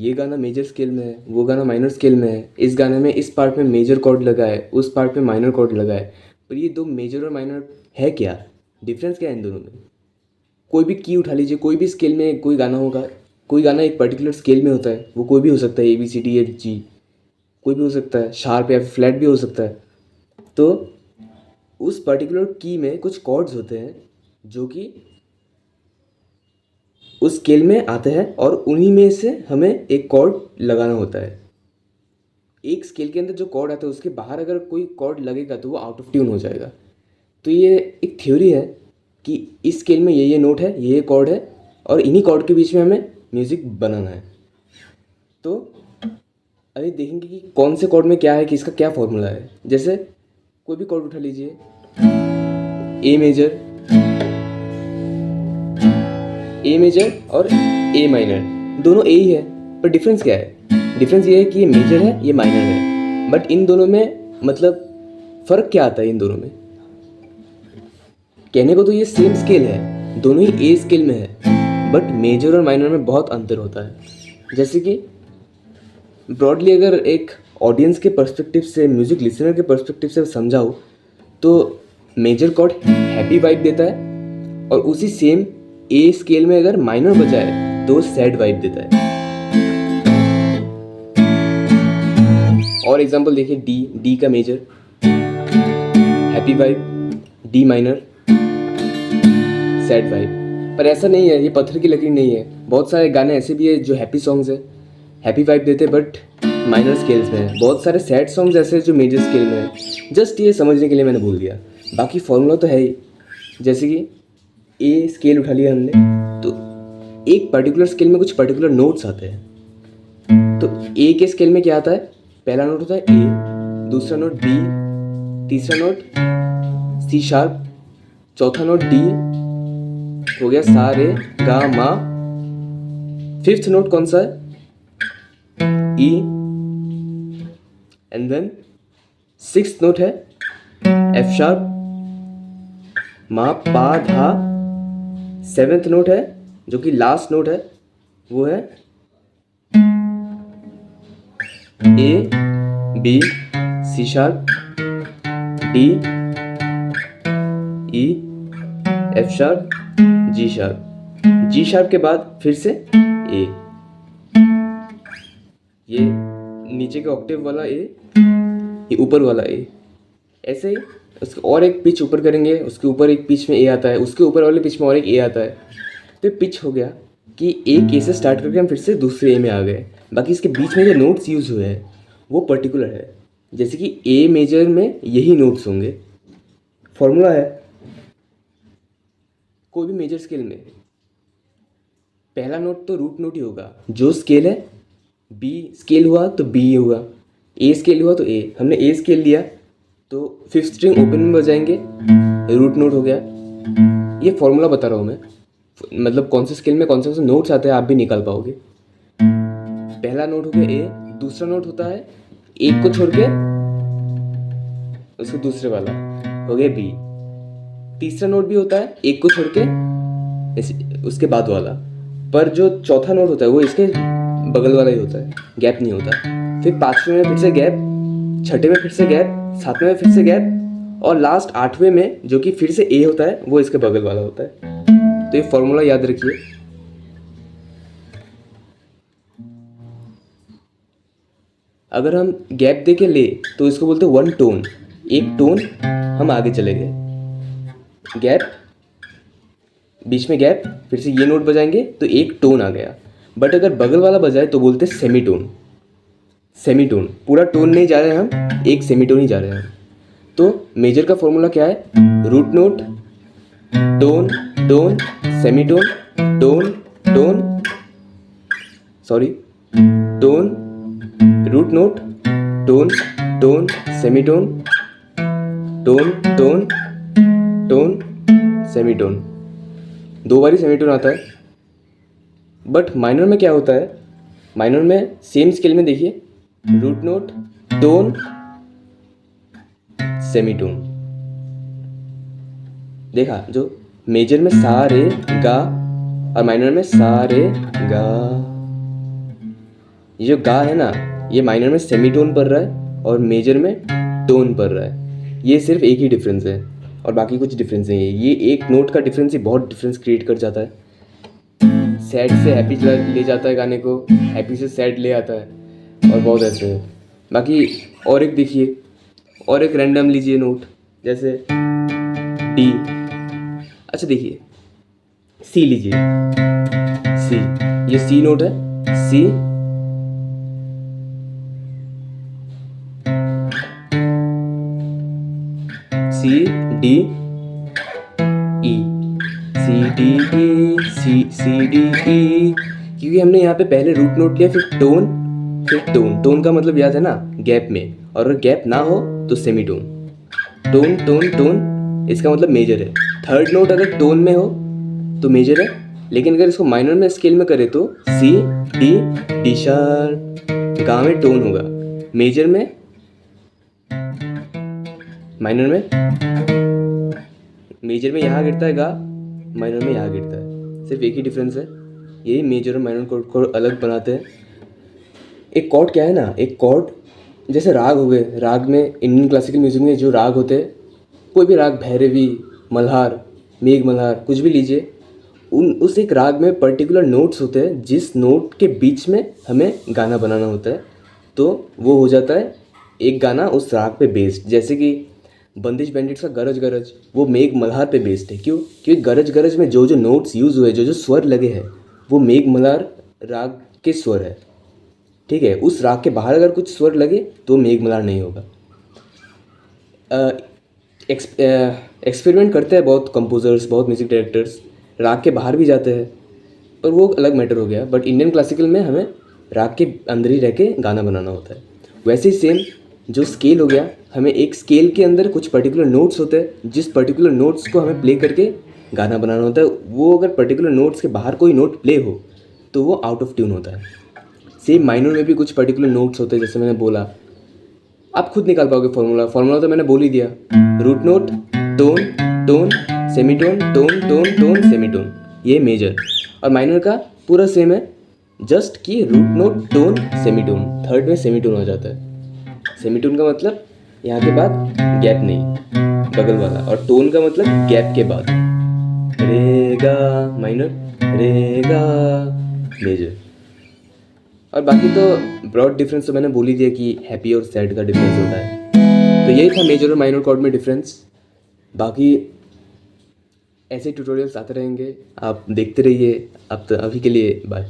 ये गाना major scale में है, वो गाना माइनर स्केल में है, इस गाने में इस पार्ट में मेजर कॉर्ड लगा है, उस पार्ट में माइनर कॉर्ड लगा है। पर ये दो मेजर और माइनर है क्या? डिफरेंस क्या है इन दोनों में? कोई भी की उठा लीजिए, कोई भी स्केल में कोई गाना होगा, कोई गाना एक पर्टिकुलर स्केल में होता है, वो कोई भी हो सकता है, A B C D F G, कोई भी हो सकता है, शार्प या फ्लैट भी हो सकता है। तो उस पर्टिकुलर की में कुछ कॉर्ड्स होते हैं जो कि उस स्केल में आते हैं और उन्हीं में से हमें एक कॉर्ड लगाना होता है। एक स्केल के अंदर जो कॉर्ड आता है उसके बाहर अगर कोई कॉर्ड लगेगा तो वो आउट ऑफ ट्यून हो जाएगा। तो ये एक थ्योरी है कि इस स्केल में ये नोट है, ये कॉर्ड है, और इन्हीं कॉर्ड के बीच में हमें म्यूज़िक बनाना है। तो अभी देखेंगे कि कौन से कॉर्ड में क्या है, कि इसका क्या फॉर्मूला है। जैसे कोई भी कॉर्ड उठा लीजिए, ए मेजर, ए मेजर और ए माइनर, दोनों ए ही है, पर डिफरेंस क्या है? डिफरेंस ये है कि ये मेजर है, ये माइनर है। बट इन दोनों में मतलब फ़र्क क्या आता है इन दोनों में? कहने को तो ये सेम स्केल है, दोनों ही ए स्केल में है, बट मेजर और माइनर में बहुत अंतर होता है। जैसे कि ब्रॉडली अगर एक ऑडियंस के पर्सपेक्टिव से, म्यूज़िक लिसनर के पर्सपेक्टिव से समझाऊँ तो मेजर कॉर्ड हैप्पी वाइब देता है, और उसी सेम ए स्केल में अगर माइनर बजाए तो सैड वाइब देता है। और एग्जांपल देखिए, डी का major happy vibe, D minor sad vibe. पर ऐसा नहीं है, ये पत्थर की लकीर नहीं है। बहुत सारे गाने ऐसे भी है जो हैप्पी सॉन्ग्स है, हैप्पी वाइब देते हैं, बट माइनर स्केल्स में है। बहुत सारे सैड सॉन्ग्स ऐसे हैं जो मेजर स्केल में है। जस्ट ये समझने के लिए मैंने बोल दिया, बाकी फॉर्मूला तो है ही। जैसे कि ए स्केल उठा लिया हमने, तो एक पर्टिकुलर स्केल में कुछ पर्टिकुलर नोट्स आते हैं। तो ए के स्केल में क्या आता है? पहला नोट होता है ए, दूसरा नोट बी, तीसरा नोट सी शार्प, चौथा नोट डी, हो गया सा रे गा मा। फिफ्थ नोट कौन सा है? ई। एंड देन सिक्स्थ नोट है एफ शार्प, मा पा धा। सेवेंथ नोट है जो कि लास्ट नोट है, वो है A B C sharp D E F sharp G sharp. G sharp के बाद फिर से ए, ये नीचे के ऑक्टेव वाला ए, ये ऊपर वाला ए। ऐसे ही उसके और एक पिच ऊपर करेंगे, उसके ऊपर एक पिच में ए आता है, उसके ऊपर वाले पिच में और एक ए आता है। तो ये पिच हो गया कि एक ए से स्टार्ट करके हम फिर से दूसरे ए में आ गए। बाकी इसके बीच में जो नोट्स यूज़ हुए हैं वो पर्टिकुलर है। जैसे कि ए मेजर में यही नोट्स होंगे, फॉर्मूला है। कोई भी मेजर स्केल में पहला नोट तो रूट नोट ही होगा। जो स्केल है, बी स्केल हुआ तो बी होगा, ए स्केल हुआ तो ए। हमने ए स्केल लिया तो फिफ्थ स्ट्रिंग ओपन में बजाएंगे, रूट नोट हो गया। ये फॉर्मूला बता रहा हूँ मैं, मतलब कौन से स्केल में कौन से नोट्स आते हैं आप भी निकाल पाओगे। पहला नोट हो गया ए, दूसरा नोट होता है एक को छोड़ के उसको दूसरे वाला, हो गया बी। तीसरा नोट भी होता है एक को छोड़ के उसके बाद वाला, पर जो चौथा नोट होता है वो इसके बगल वाला ही होता है, गैप नहीं होता। फिर पांचवें में फिर से गैप, छठे में फिर से गैप, सातवें में फिर से गैप, और लास्ट आठवें में जो कि फिर से ए होता है वो इसके बगल वाला होता है। तो ये फॉर्मूला याद रखिए। अगर हम गैप दे के ले तो इसको बोलते हैं वन टोन। एक टोन हम आगे चले गए, गैप, बीच में गैप, फिर से ये नोट बजाएंगे तो एक टोन आ गया। बट अगर बगल वाला बजाए तो बोलते हैं सेमी टोन। सेमी टोन, पूरा टोन नहीं जा रहे हैं हम, एक सेमी टोन ही जा रहे हैं हम। तो मेजर का फॉर्मूला क्या है? Root note, tone, tone, semi tone, tone, tone, sorry, tone, root note, tone, tone, semi tone, tone, tone, tone, semi tone. दो बार ही सेमी टोन आता है। बट माइनर में क्या होता है? माइनर में सेम स्केल में देखिए, root note, tone, semi tone. देखा, जो मेजर में सा रे गा और माइनर में सा रे गा। ये जो गा है ना, ये माइनर में सेमीटोन पढ़ रहा है और मेजर में टोन पढ़ रहा है। ये सिर्फ एक ही डिफरेंस है और बाकी कुछ डिफरेंस नहीं है। ये एक नोट का डिफरेंस ही बहुत डिफरेंस क्रिएट कर जाता है। सैड से हैप्पी ले जाता है गाने को, हैप्पी से सैड ले आता है और बहुत ऐसे है। बाकी और एक देखिए, और एक रैंडम लीजिए नोट, जैसे डी। अच्छा देखिए, सी लीजिए, सी, ये सी नोट है, C, C D E, C D E, C D E. क्योंकि हमने यहाँ पे पहले रूट नोट लिया, फिर टोन, फिर टोन। टोन का मतलब याद है ना, गैप में, और अगर गैप ना हो तो सेमीटोन। टोन टोन टोन, इसका मतलब मेजर है। थर्ड नोट अगर टोन में हो तो मेजर है, लेकिन अगर इसको माइनर में स्केल में करें तो सी डी, डी शार्प। गा में टोन होगा, मेजर में, माइनर में, मेजर में यहाँ गिरता है गा, माइनर में यहाँ गिरता है। सिर्फ एक ही डिफरेंस है, यही मेजर और माइनर कॉर्ड को अलग बनाते हैं। एक कॉर्ड क्या है ना, एक कॉर्ड जैसे राग हो गए। राग में, इंडियन क्लासिकल म्यूजिक में जो राग होते हैं, कोई भी राग, भैरवी, मल्हार, मेघ मल्हार, कुछ भी लीजिए, उस एक राग में पर्टिकुलर नोट्स होते हैं जिस नोट के बीच में हमें गाना बनाना होता है, तो वो हो जाता है एक गाना उस राग पे बेस्ड। जैसे कि बंदिश बैंडिट्स का गरज गरज, वो मेघ मल्हार पे बेस्ड है। क्यों? क्योंकि गरज गरज में जो जो नोट्स यूज़ हुए, जो जो स्वर लगे हैं, वो मेघ मल्हार राग के स्वर है। ठीक है, उस राग के बाहर अगर कुछ स्वर लगे तो मेघ मल्हार नहीं होगा। एक्सपेरिमेंट करते हैं बहुत कंपोजर्स, बहुत म्यूजिक डायरेक्टर्स, राग के बाहर भी जाते हैं, पर वो अलग मैटर हो गया। बट इंडियन क्लासिकल में हमें राग के अंदर ही रह के गाना बनाना होता है। वैसे ही सेम जो स्केल हो गया, हमें एक स्केल के अंदर कुछ पर्टिकुलर नोट्स होते हैं, जिस पर्टिकुलर नोट्स को हमें प्ले करके गाना बनाना होता है। वो अगर पर्टिकुलर नोट्स के बाहर कोई नोट प्ले हो तो वो आउट ऑफ ट्यून होता है। सेम माइनर में भी कुछ पर्टिकुलर नोट्स होते हैं, जैसे मैंने बोला, आप खुद निकाल पाओगे फॉर्मूला। फॉर्मूला तो मैंने बोल ही दिया, root note, tone, tone, semitone, tone, tone, tone, semitone, ये मेजर। और माइनर का पूरा सेम है, जस्ट कि root note, tone, semitone, third में सेमीटोन हो जाता है। सेमीटोन का मतलब यहाँ के बाद गैप नहीं, बगल वाला, और टोन का मतलब गैप के बाद। रे गा माइनर, रे गा मेजर। और बाकी तो ब्रॉड डिफरेंस तो मैंने बोल ही दिया कि हैप्पी और सैड का डिफरेंस होता है। तो यही था मेजर और माइनर कॉर्ड में डिफरेंस। बाकी ऐसे ट्यूटोरियल्स आते रहेंगे, आप देखते रहिए। अब तो अभी के लिए बाय।